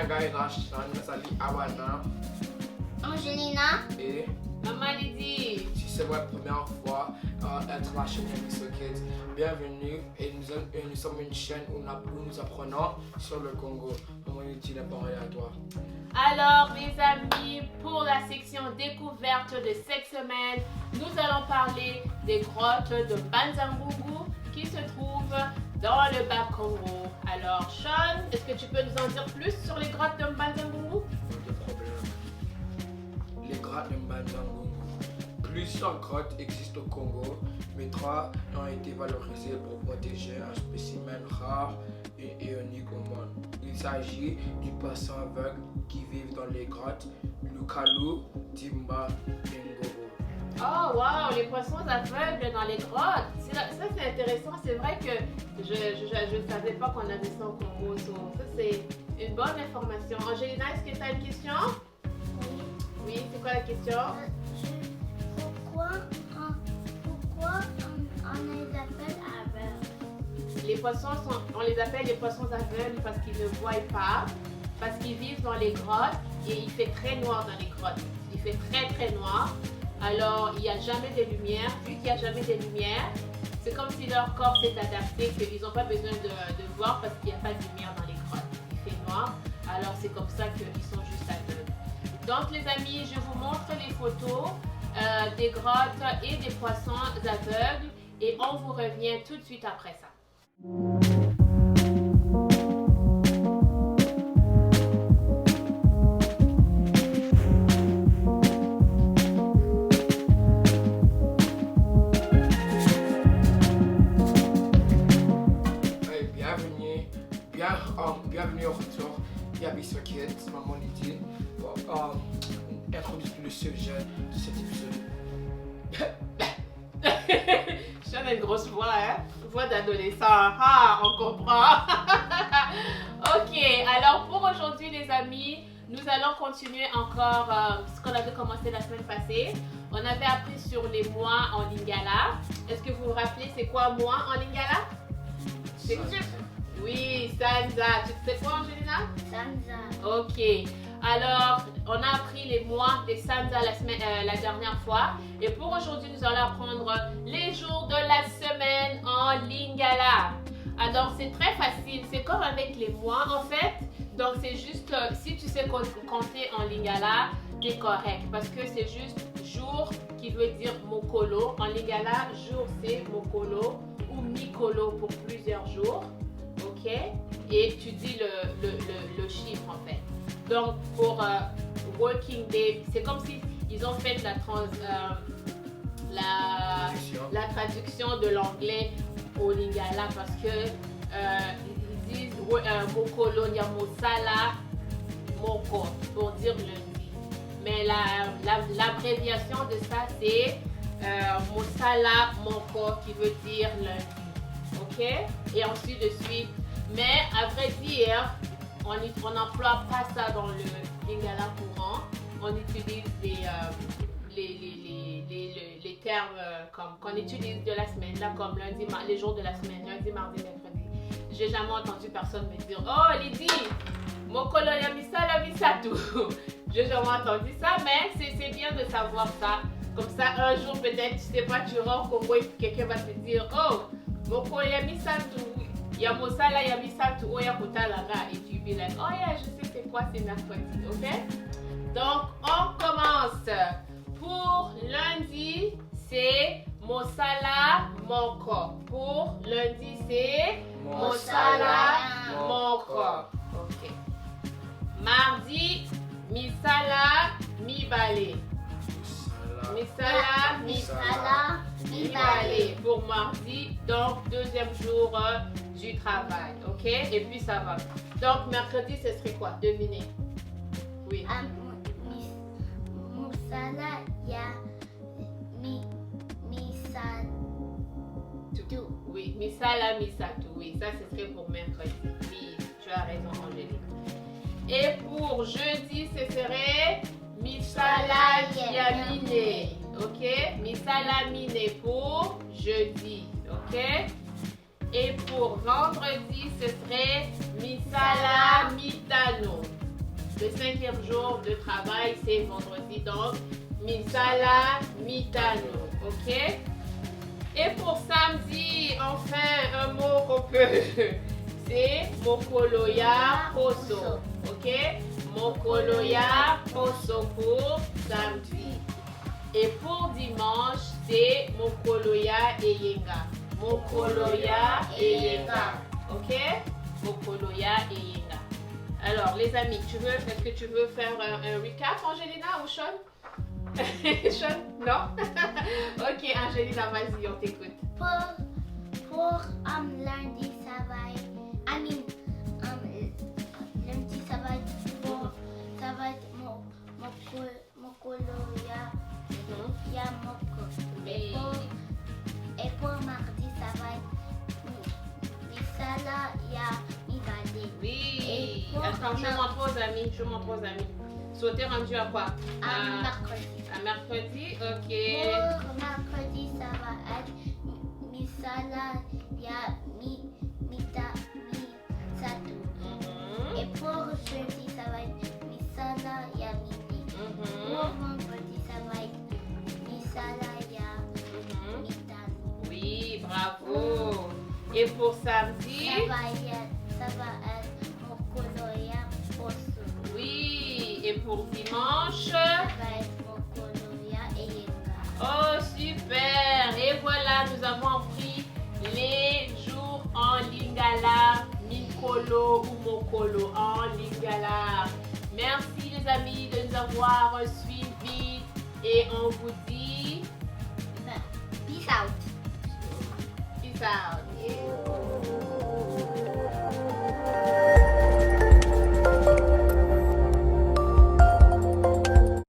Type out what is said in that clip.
Gars et Rachan, salut Awana. Angelina. Et Maman Lydie. si c'est votre première fois être la chaîne Mixo Kids, bienvenue. Et nous sommes une chaîne où nous apprenons sur le Congo. Maman Lydie, la parole est à toi. Alors les amis, pour la section découverte de cette semaine, nous allons parler des grottes de Mbanza-Ngungu qui se trouvent dans le Bas-Congo. Alors Sean, est-ce que tu peux nous en dire plus sur les grottes de Mbanza-Ngungu? Pas de problème. Les grottes de Mbanza-Ngungu. Plusieurs grottes existent au Congo, mais 3 ont été valorisées pour protéger un spécimen rare et unique au monde. Il s'agit du poisson aveugle qui vit dans les grottes Lukalu, Dimba et Ngobo. Oh wow, les poissons aveugles dans les grottes. Ça c'est intéressant. C'est vrai que je ne savais pas qu'on avait ça au Congo. Ça c'est une bonne information. Angelina, est-ce que tu as une question? Oui, c'est quoi la question? Pourquoi on les appelle aveugles? Les poissons on les appelle les poissons aveugles parce qu'ils ne voient pas, parce qu'ils vivent dans les grottes et il fait très noir dans les grottes. Il fait très noir. Alors il n'y a jamais de lumière. Vu qu'il n'y a jamais de lumière, c'est comme si leur corps s'est adapté, qu'ils n'ont pas besoin de voir parce qu'il n'y a pas de lumière dans les grottes. Il fait noir. Alors c'est comme ça qu'ils sont juste aveugles. Donc les amis, je vous montre les photos des grottes et des poissons aveugles et on vous revient tout de suite après ça. Hey, bienvenue au retour. Mixo Kids, Maman Lydie. Introduire le sujet de cet épisode. Sean a une grosse voix, hein? Voix d'adolescent. Ah, on comprend. Ok, alors pour aujourd'hui les amis, nous allons continuer encore ce qu'on avait commencé la semaine passée. On avait appris sur les mois en Lingala. Est-ce que vous vous rappelez c'est quoi mois en Lingala? C'est oui, Sanza. Tu sais quoi Angelina? Sanza. Ok. Alors, on a appris les mois des Sanza la dernière fois. Et pour aujourd'hui, nous allons apprendre les jours de la semaine en Lingala. Alors, c'est très facile. C'est comme avec les mois, en fait. Donc, c'est juste, si tu sais compter en Lingala, c'est correct. Parce que c'est juste jour qui veut dire mokolo. En Lingala, jour, c'est mokolo ou mikolo pour plusieurs jours. Ok? Et tu dis le chiffre, en fait. Donc pour working day, c'est comme si ils ont fait la traduction de l'anglais au Lingala parce que ils disent mokolo, il y a mosala, moko pour dire lundi. Mais l'abréviation de ça c'est mosala moko qui veut dire lundi. Ok? Et ensuite de suite. Mais à vrai dire, on n'emploie pas ça dans le Lingala courant. On utilise les termes comme qu'on utilise de la semaine, là, comme lundi, les jours de la semaine, lundi, mardi, mercredi. J'ai jamais entendu personne me dire oh Lydie, mokolo yamisa la misatu. J'ai jamais entendu ça, mais c'est bien de savoir ça. Comme ça, un jour peut-être, tu sais pas, tu rentres au Congo et quelqu'un va te dire oh mokolo yamisatu. Yamosala yamisatu oya kotalaga et tu be like oh yeah je sais c'est quoi c'est mercredi, ok? Donc on commence. Pour lundi c'est mosala moko. Pour lundi c'est mosala moko. Ok. Mardi misala mibale. Misala mibale pour mardi, donc deuxième jour du travail, ok? Et puis ça va. Donc mercredi, ce serait quoi? Devinez. Oui. Musala ya misatu. Oui, misala misatu. Oui, ça ce serait pour mercredi. Oui, tu as raison, Angélique. Et pour jeudi, ce serait misala yamine. Ok? Misala mine pour jeudi. Ok? Et pour vendredi, ce serait misala mitano. 5e jour de travail, c'est vendredi. Donc, misala, mitano. Ok? Et pour samedi, enfin, un mot qu'on peut, c'est mokoloya poso. Ok? Mokoloya poso pour samedi. Et pour dimanche, c'est mokoloya eyenga. Mokoloya eyenga. Ok? Mokoloya eyenga. Alors, les amis, est-ce que tu veux faire un recap, Angelina ou Sean? Sean? Non? Ok, Angelina, vas-y, on t'écoute. Pour lundi, ça va être. Lundi, ça va être mokoloya. Il y a moko. Et pour mardi, ça va être misala, il y a mivali. Oui. Attends, je montre aux amis. So, t'es rendu à quoi? Mercredi. À mercredi, ok. Pour mercredi, ça va être misala, il y a misato. Et pour jeudi, ça va être misala, il y a mini. Pour vendredi, ça va être misala, il y a mitano. Oui, bravo. Et pour samedi? Ça va être mokoloya poso. Oui. Et pour dimanche? Ça va être mokoloya eyenga. Oh, super. Et voilà, nous avons appris les jours en lingala, mikolo ou mokolo en lingala. Merci les amis de nous avoir suivis et on vous dit Peace out. peace out.